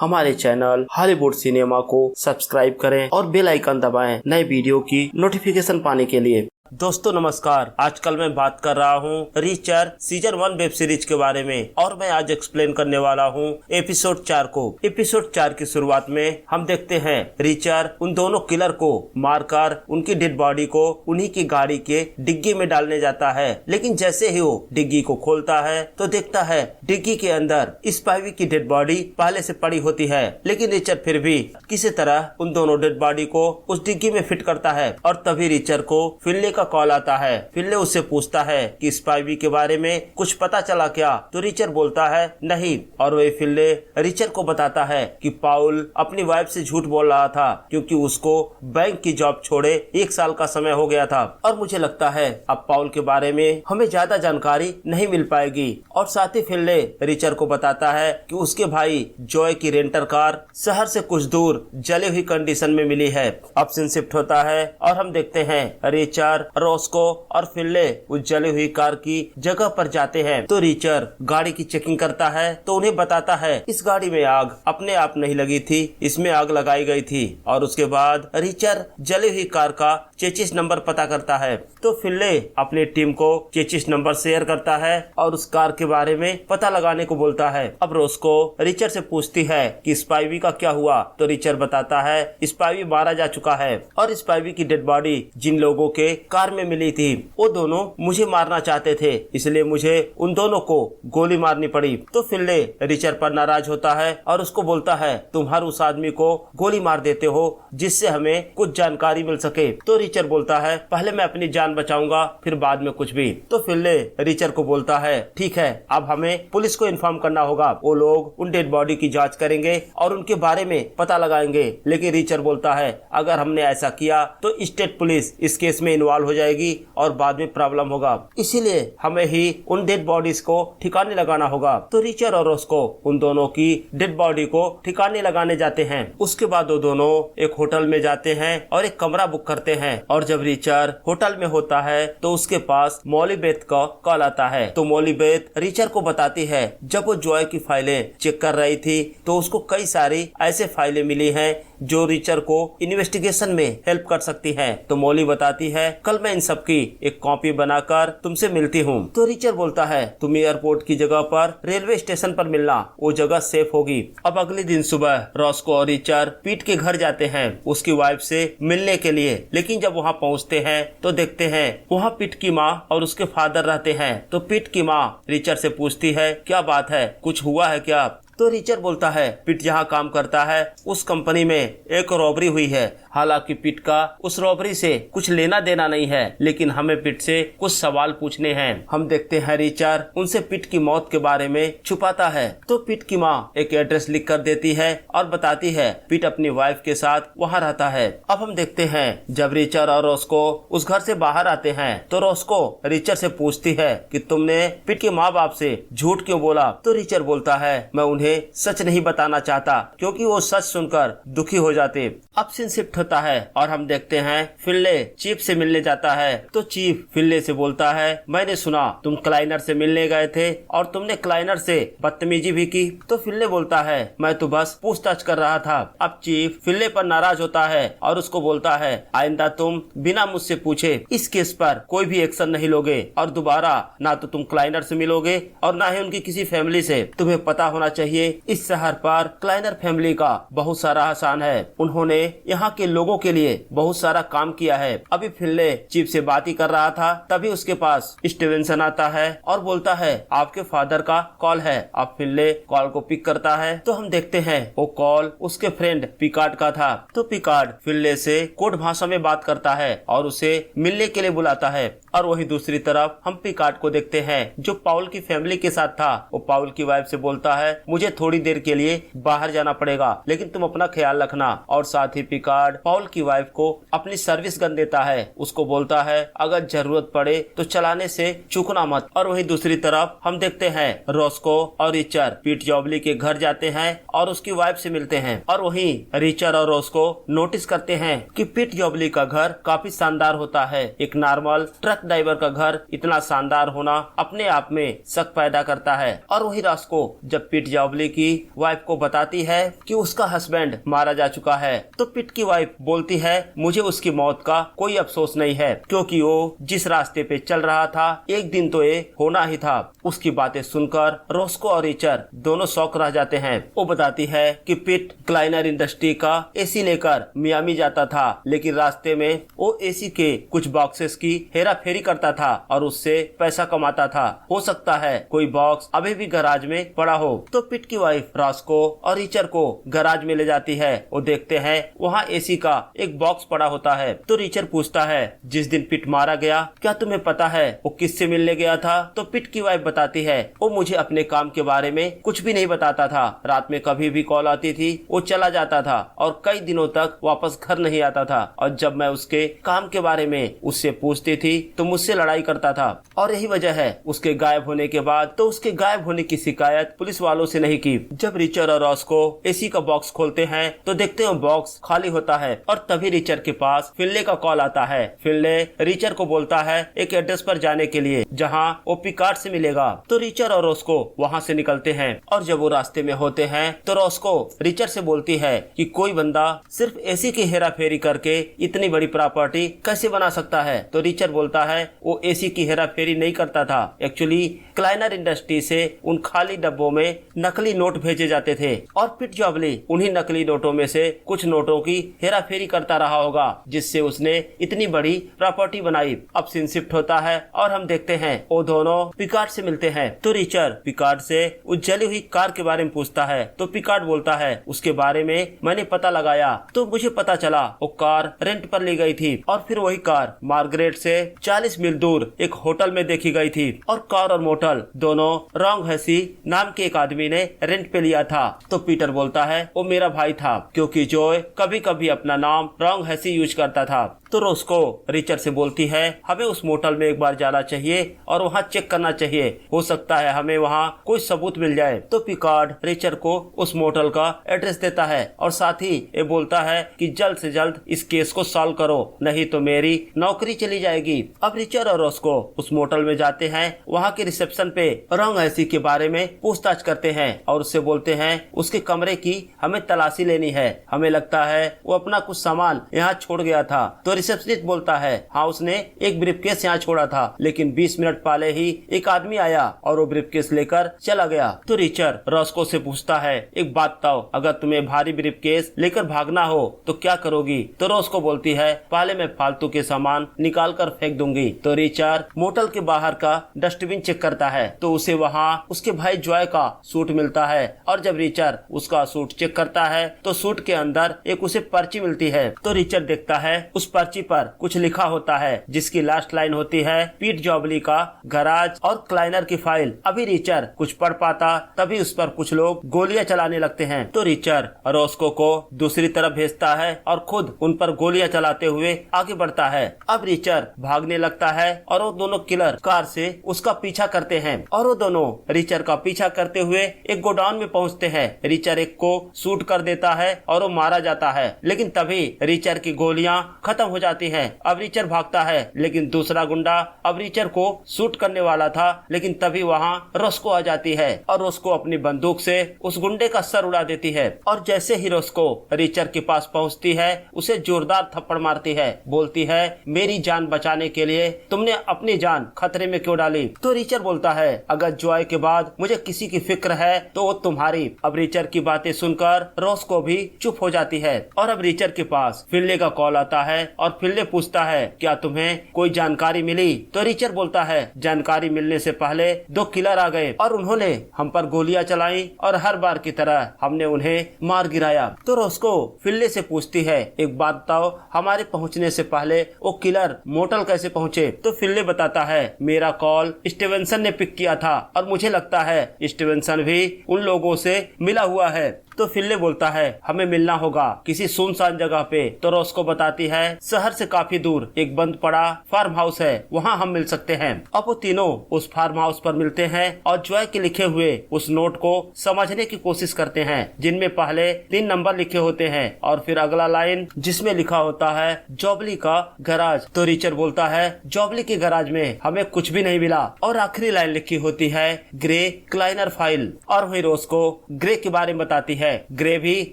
हमारे channel Hollywood cinema को subscribe करें और बेल आइकन दबाएं नए वीडियो की नोटिफिकेशन पाने के लिए। दोस्तों नमस्कार, आजकल मैं बात कर रहा हूँ रिचर सीजन 1 वेब सीरीज के बारे में और मैं आज एक्सप्लेन करने वाला हूँ एपिसोड 4 को। एपिसोड 4 की शुरुआत में हम देखते हैं रिचर उन दोनों किलर को मारकर उनकी डेड बॉडी को उन्हीं की गाड़ी के डिग्गी में डालने जाता है, लेकिन जैसे ही वो डिग्गी को खोलता है तो देखता है डिग्गी के अंदर स्पाइवी की डेड बॉडी पहले से पड़ी होती है, लेकिन रिचर फिर भी किसी तरह उन दोनों डेड बॉडी को उस डिग्गी में फिट करता है। और तभी रिचर को फिनले का कॉल आता है। फिनले उससे पूछता है कि स्पाइवी के बारे में कुछ पता चला क्या, तो रिचर बोलता है नहीं, और वही फिनले रिचर को बताता है कि पाउल अपनी वाइफ से झूठ बोल रहा था क्योंकि उसको बैंक की जॉब छोड़े 1 साल का समय हो गया था और मुझे लगता है अब पाउल के बारे में हमें ज्यादा जानकारी नहीं मिल पाएगी। और साथ ही फिनले रिचर को बताता है कि उसके भाई जॉय की रेंटर कार शहर से कुछ दूर जली हुई कंडीशन में मिली है। अब सीन शिफ्ट होता है और हम देखते हैं रिचर, रॉस्को और फिनले उस जली हुई कार की जगह पर जाते हैं। तो रिचर गाड़ी की चेकिंग करता है तो उन्हें बताता है इस गाड़ी में आग अपने आप नहीं लगी थी, इसमें आग लगाई गई थी। और उसके बाद रिचर जली हुई कार का चेचिस नंबर पता करता है। तो फिनले अपनी टीम को चेचिस नंबर शेयर करता है और उस कार के बारे में पता लगाने को बोलता है। अब रॉस्को रिचर से पूछती है कि स्पाइवी का क्या हुआ, तो रिचर बताता है स्पाइवी मारा जा चुका है और स्पाइवी की डेड बॉडी जिन लोगों के कार में मिली थी वो दोनों मुझे मारना चाहते थे, इसलिए मुझे उन दोनों को गोली मारनी पड़ी। तो फिनले रिचर पर नाराज होता है और उसको बोलता है तुम हर उस आदमी को गोली मार देते हो जिससे हमें कुछ जानकारी मिल सके। तो रिचर बोलता है पहले मैं अपनी जान बचाऊंगा फिर बाद में कुछ भी। तो फिनले रिचर को बोलता है ठीक है, अब हमें पुलिस को इन्फॉर्म करना होगा, वो लोग उन डेड बॉडी की जांच करेंगे और उनके बारे में पता लगाएंगे। लेकिन रिचर बोलता है अगर हमने ऐसा किया तो स्टेट पुलिस इस केस में इन्वॉल्व हो जाएगी और बाद में प्रॉब्लम होगा, इसीलिए हमें ही उन डेड बॉडीज को ठिकाने लगाना होगा। तो रिचर और रॉस्को उन दोनों की डेड बॉडी को ठिकाने लगाने जाते हैं। उसके बाद वो दोनों एक होटल में जाते हैं और एक कमरा बुक करते हैं। और जब रिचर होटल में होता है तो उसके पास मॉली बेथ का कॉल आता है। तो मॉली बेथ रिचर को बताती है जब वो जॉय की फाइलें चेक कर रही थी तो उसको कई सारी ऐसे फाइलें मिली हैं जो रिचर को इन्वेस्टिगेशन में हेल्प कर सकती हैं। तो मॉली बताती है कल मैं इन सब की एक कॉपी बनाकर तुमसे मिलती हूँ। तो रिचर बोलता है तुम एयरपोर्ट की जगह पर रेलवे स्टेशन पर मिलना, वो जगह सेफ होगी। अब अगले दिन सुबह रॉस्को और रिचर पीट के घर जाते हैं उसकी वाइफ से मिलने के लिए, लेकिन जब वहाँ पहुँचते हैं तो देखते हैं वहाँ पीट की माँ और उसके फादर रहते हैं। तो पीट की माँ रिचर से पूछती है क्या बात है, कुछ हुआ है क्या? तो रिचर बोलता है पिट जहाँ काम करता है उस कंपनी में एक रॉबरी हुई है, हालांकि पिट का उस रॉबरी से कुछ लेना देना नहीं है, लेकिन हमें पिट से कुछ सवाल पूछने हैं। हम देखते हैं रिचर उनसे पिट की मौत के बारे में छुपाता है। तो पिट की माँ एक एड्रेस लिख कर देती है और बताती है पिट अपनी वाइफ के साथ वहाँ रहता है। अब हम देखते हैं जब रिचर और रॉस्को उस घर से बाहर आते हैं तो रॉस्को रिचर से पूछती है कि तुमने पिट के माँ बाप से झूठ क्यों बोला? तो रिचर बोलता है मैं उन्हें सच नहीं बताना चाहता क्योंकि वो सच सुनकर दुखी हो जाते। अब सीन शिफ्ट होता है और हम देखते हैं फिनले चीफ से मिलने जाता है। तो चीफ फिनले से बोलता है मैंने सुना तुम क्लाइनर से मिलने गए थे और तुमने क्लाइनर से बदतमीजी भी की। तो फिनले बोलता है मैं तो बस पूछताछ कर रहा था। अब चीफ फिनले पर नाराज होता है और उसको बोलता है आइंदा तुम बिना मुझसे पूछे इस केस पर कोई भी एक्शन नहीं लोगे और दोबारा ना तो तुम क्लाइनर से मिलोगे और ना ही उनकी किसी फैमिली से। तुम्हें पता होना चाहिए इस शहर पर क्लाइनर फैमिली का बहुत सारा एहसान है, उन्होंने यहाँ के लोगों के लिए बहुत सारा काम किया है। अभी फिनले चीफ से बात ही कर रहा था तभी उसके पास स्टीवेंसन आता है और बोलता है आपके फादर का कॉल है। अब फिनले कॉल को पिक करता है तो हम देखते हैं वो कॉल उसके फ्रेंड पिकार्ड का था। तो पिकार्ड फिनले से कोड भाषा में बात करता है और उसे मिलने के लिए बुलाता है। और वही दूसरी तरफ हम पिकार्ड को देखते हैं जो पाउल की फैमिली के साथ था। वो पाउल की वाइफ से बोलता है मुझे थोड़ी देर के लिए बाहर जाना पड़ेगा, लेकिन तुम अपना ख्याल रखना। और साथ ही पिकार्ड पाउल की वाइफ को अपनी सर्विस गन देता है, उसको बोलता है अगर जरूरत पड़े तो चलाने से चूकना मत। और वही दूसरी तरफ हम देखते हैं रॉस्को और रिचर पीट जॉबली के घर जाते हैं और उसकी वाइफ से मिलते हैं। और वही रिचर और रॉस्को नोटिस करते हैं कि पीट जॉबली का घर काफी शानदार होता है, एक नॉर्मल ट्रक ड्राइवर का घर इतना शानदार होना अपने आप में शक पैदा करता है। और वही रास्को जब पिट जॉबली की वाइफ को बताती है कि उसका हस्बैंड मारा जा चुका है, तो पिट की वाइफ बोलती है मुझे उसकी मौत का कोई अफसोस नहीं है, क्योंकि वो जिस रास्ते पे चल रहा था एक दिन तो ये होना ही था। उसकी बातें सुनकर रोस्को और रिचर्ड दोनों शौक रह जाते हैं। वो बताती है कि पिट क्लाइनर इंडस्ट्री का एसी लेकर मियामी जाता था, लेकिन रास्ते में वो एसी के कुछ बॉक्सेस की हेरा फेरी करता था और उससे पैसा कमाता था। हो सकता है कोई बॉक्स अभी भी गराज में पड़ा हो। तो पिट की वाइफ रास्को और रिचर्ड को गराज में ले जाती है। वो देखते हैं वहाँ एसी का एक बॉक्स पड़ा होता है। तो रिचर्ड पूछता है जिस दिन पिट मारा गया क्या तुम्हें पता है वो किससे मिलने गया था? तो पिट की वाइफ बताती है वो मुझे अपने काम के बारे में कुछ भी नहीं बताता था। रात में कभी भी कॉल आती थी वो चला जाता था और कई दिनों तक वापस घर नहीं आता था। और जब मैं उसके काम के बारे में उससे पूछती थी तो मुझसे लड़ाई करता था और यही वजह है उसके गायब होने के बाद। तो उसके गायब होने की शिकायत पुलिस वालों से नहीं की। जब रिचर्ड और रॉस्को एसी का बॉक्स खोलते हैं तो देखते हैं बॉक्स खाली होता है और तभी रिचर्ड के पास फिनले का कॉल आता है। फिनले रिचर्ड को बोलता है एक एड्रेस पर जाने के लिए जहाँ वो पिकार्ड से मिलेगा। तो रिचर्ड और रॉस्को वहाँ से निकलते हैं और जब वो रास्ते में होते हैं तो रॉस्को रिचर्ड से बोलती है कि कोई बंदा सिर्फ एसी की हेरा फेरी करके इतनी बड़ी प्रॉपर्टी कैसे बना सकता है? तो रिचर्ड बोलता है वो एसी की हेरा फेरी नहीं करता था। एक्चुअली क्लाइनर इंडस्ट्री से उन खाली डब्बों में नकली नोट भेजे जाते थे और पिट जॉबली उन्हीं नकली नोटों में से कुछ नोटों की हेरा फेरी करता रहा होगा, जिससे उसने इतनी बड़ी प्रॉपर्टी बनाई। अब सीन शिफ्ट होता है और हम देखते हैं वो दोनों पिकार्ड से मिलते हैं। तो रिचर्ड पिकार्ड से उस जली हुई कार के बारे में पूछता है। तो पिकार्ड बोलता है उसके बारे में मैंने पता लगाया तो मुझे पता चला वो कार रेंट पर ली गई थी और फिर वही कार मार्गरेट से 40 मील दूर एक होटल में देखी गई थी और कार और मोटल दोनों रॉन्ग हैसी नाम के एक आदमी ने रेंट पे लिया था। तो पीटर बोलता है वो मेरा भाई था, क्योंकि जॉय कभी कभी अपना नाम रॉन्ग हैसी यूज करता था। तो रोस्को रिचर्ड से बोलती है हमें उस मोटल में एक बार जाना चाहिए और वहाँ चेक करना चाहिए, हो सकता है हमें वहाँ कोई सबूत मिल जाए। तो पिकार्ड रिचर्ड को उस मोटल का एड्रेस देता है और साथ ही ये बोलता है कि जल्द से जल्द इस केस को सॉल्व करो, नहीं तो मेरी नौकरी चली जाएगी। अब रिचर्ड और रोस्को उस मोटल में जाते हैं। वहाँ के रिसेप्शन पे रॉन्ग हैसी के बारे में पूछताछ करते हैं और उससे बोलते हैं उसके कमरे की हमें तलाशी लेनी है, हमें लगता है वो अपना कुछ सामान यहाँ छोड़ गया था। तो रिसेप्शनिस्ट बोलता है हाँ उसने एक ब्रीफकेस यहाँ छोड़ा था, लेकिन 20 मिनट पहले ही एक आदमी आया और वो ब्रीफकेस लेकर चला गया। तो रिचर्ड रॉस्को से पूछता है एक बात बताओ, अगर तुम्हें भारी ब्रीफकेस लेकर भागना हो तो क्या करोगी? तो रॉस्को बोलती है पहले मैं फालतू के सामान निकाल कर फेंक दूंगी। तो रिचर्ड मोटल के बाहर का डस्टबिन चेक करता है तो उसे वहाँ उसके भाई जॉय का सूट मिलता है और जब रिचर्ड उसका सूट चेक करता है तो सूट के अंदर एक उसे पर्ची मिलती है। तो रिचर्ड देखता है उस पर्ची पर कुछ लिखा होता है जिसकी लास्ट लाइन होती है पीट जॉबली का गराज और क्लाइनर की फाइल। अभी रिचर्ड कुछ पढ़ पाता तभी उस पर कुछ लोग गोलियां चलाने लगते हैं। तो रिचर्ड रोस्को को दूसरी तरफ भेजता है और खुद उन पर गोलियां चलाते हुए आगे बढ़ता है। अब रिचर्ड भागने लगता है और वो दोनों किलर कार से उसका पीछा करते हैं और वो दोनों रिचर्ड का पीछा करते हुए एक गोडाउन में पहुंचते हैं। रिचर्ड एक को शूट कर देता है और वो मारा जाता है, लेकिन तभी रिचर्ड की गोलियां खत्म हो जाती हैं। अब रिचर्ड भागता है, लेकिन दूसरा गुंडा अब रिचर्ड को शूट करने वाला था, लेकिन तभी वहाँ रोस्को आ जाती है और रोस्को अपनी बंदूक से उस गुंडे का सर उड़ा देती है। और जैसे ही रोस्को रिचर्ड के पास पहुँचती है उसे जोरदार थप्पड़ मारती है, बोलती है मेरी जान बचाने के लिए तुमने अपनी जान खतरे में क्यों डाली? तो रिचर्ड बोलता है अगर जॉय के बाद मुझे किसी की फिक्र है तो वो तुम्हारी। अब रिचर्ड की बातें सुनकर रोस्को भी चुप हो जाती है और अब रिचर्ड के पास फिनले का कॉल आता है और फिनले पूछता है क्या तुम्हें कोई जानकारी मिली? तो रिचर्ड बोलता है जानकारी मिलने से पहले 2 किलर आ गए और उन्होंने हम पर गोलियां चलाई और हर बार की तरह हमने उन्हें मार गिराया। तो रोस्को फिनले से पूछती है एक बात बताओ, हमारे पहुंचने से पहले वो किलर मोटल कैसे पहुंचे? तो फिनले बताता है मेरा कॉल स्टीवेंसन ने पिक किया था और मुझे लगता है स्टीवेंसन भी उन लोगों से मिला हुआ है। तो फिल्ले बोलता है हमें मिलना होगा किसी सुनसान जगह पे। तो रॉस्को बताती है शहर से काफी दूर एक बंद पड़ा फार्म हाउस है, वहाँ हम मिल सकते हैं। अब वो तीनों उस फार्म हाउस पर मिलते हैं और जॉय के लिखे हुए उस नोट को समझने की कोशिश करते हैं, जिनमें पहले 3 नंबर लिखे होते हैं और फिर अगला लाइन जिसमें लिखा होता है जॉबली का गराज। तो रिचर्ड बोलता है जॉबली के गराज में हमें कुछ भी नहीं मिला। और आखिरी लाइन लिखी होती है ग्रे क्लाइनर फाइल। और वही रॉस्को ग्रे के बारे में बताती है। ग्रे भी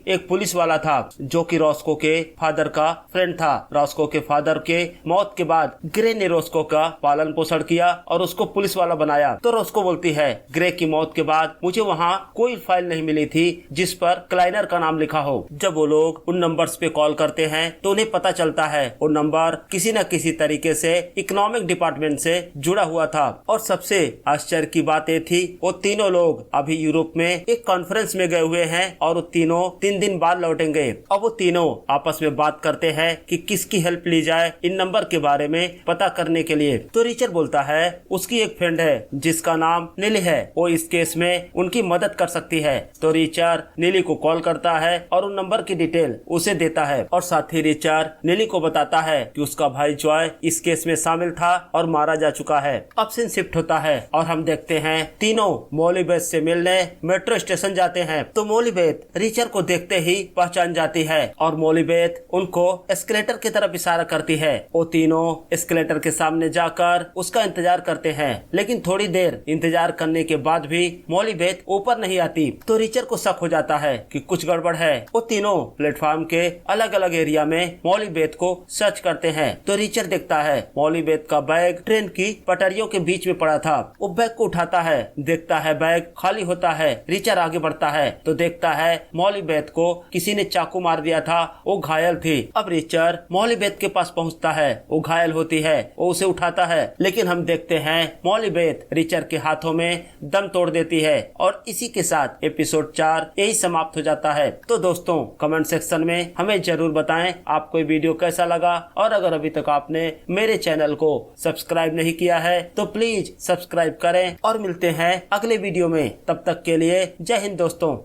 एक पुलिस वाला था जो कि रॉस्को के फादर का फ्रेंड था। रॉस्को के फादर के मौत के बाद ग्रे ने रॉस्को का पालन पोषण किया और उसको पुलिस वाला बनाया। तो रॉस्को बोलती है ग्रे की मौत के बाद मुझे वहाँ कोई फाइल नहीं मिली थी जिस पर क्लाइनर का नाम लिखा हो। जब वो लोग उन नंबर्स पे कॉल करते हैं तो उन्हें पता चलता है वो नंबर किसी न किसी तरीके से इकोनॉमिक डिपार्टमेंट से जुड़ा हुआ था। और सबसे आश्चर्य की बात ये थी वो तीनों लोग अभी यूरोप में एक कॉन्फ्रेंस में गए हुए हैं और वो तीनों 3 दिन बाद लौटेंगे। अब वो तीनों आपस में बात करते हैं कि किसकी हेल्प ली जाए इन नंबर के बारे में पता करने के लिए। तो रिचर्ड बोलता है उसकी एक फ्रेंड है जिसका नाम नीली है, वो इस केस में उनकी मदद कर सकती है। तो रिचर्ड नीली को कॉल करता है और उन नंबर की डिटेल उसे देता है और साथ ही रिचर्ड नीली को बताता है कि उसका भाई जॉय इस केस में शामिल था और मारा जा चुका है। अब सीन शिफ्ट होता है और हम देखते हैं तीनों मॉलीबेथ से मिलने मेट्रो स्टेशन जाते हैं। तो मॉलीबेथ रिचर्ड को देखते ही पहचान जाती है और मॉलीबेथ उनको एस्केलेटर की तरफ इशारा करती है। वो तीनों एस्केलेटर के सामने जाकर उसका इंतजार करते हैं, लेकिन थोड़ी देर इंतजार करने के बाद भी मॉलीबेथ ऊपर नहीं आती। तो रिचर्ड को शक हो जाता है कि कुछ गड़बड़ है। वो तीनों प्लेटफॉर्म के अलग अलग एरिया में मॉलीबेथ को सर्च करते हैं। तो रिचर्ड देखता है मॉलीबेथ का बैग ट्रेन की पटरियों के बीच में पड़ा था। वो बैग को उठाता है, देखता है बैग खाली होता है। रिचर्ड आगे बढ़ता है तो देखता है मॉलीबेथ को किसी ने चाकू मार दिया था, वो घायल थी। अब रिचर्ड मॉलीबेथ के पास पहुंचता है, वो घायल होती है, वो उसे उठाता है, लेकिन हम देखते हैं मॉलीबेथ रिचर्ड के हाथों में दम तोड़ देती है। और इसी के साथ एपिसोड 4 यही समाप्त हो जाता है। तो दोस्तों कमेंट सेक्शन में हमें जरूर बताएं आपको ये वीडियो कैसा लगा, और अगर अभी तक आपने मेरे चैनल को सब्सक्राइब नहीं किया है तो प्लीज सब्सक्राइब करें। और मिलते हैं अगले वीडियो में, तब तक के लिए जय हिंद दोस्तों।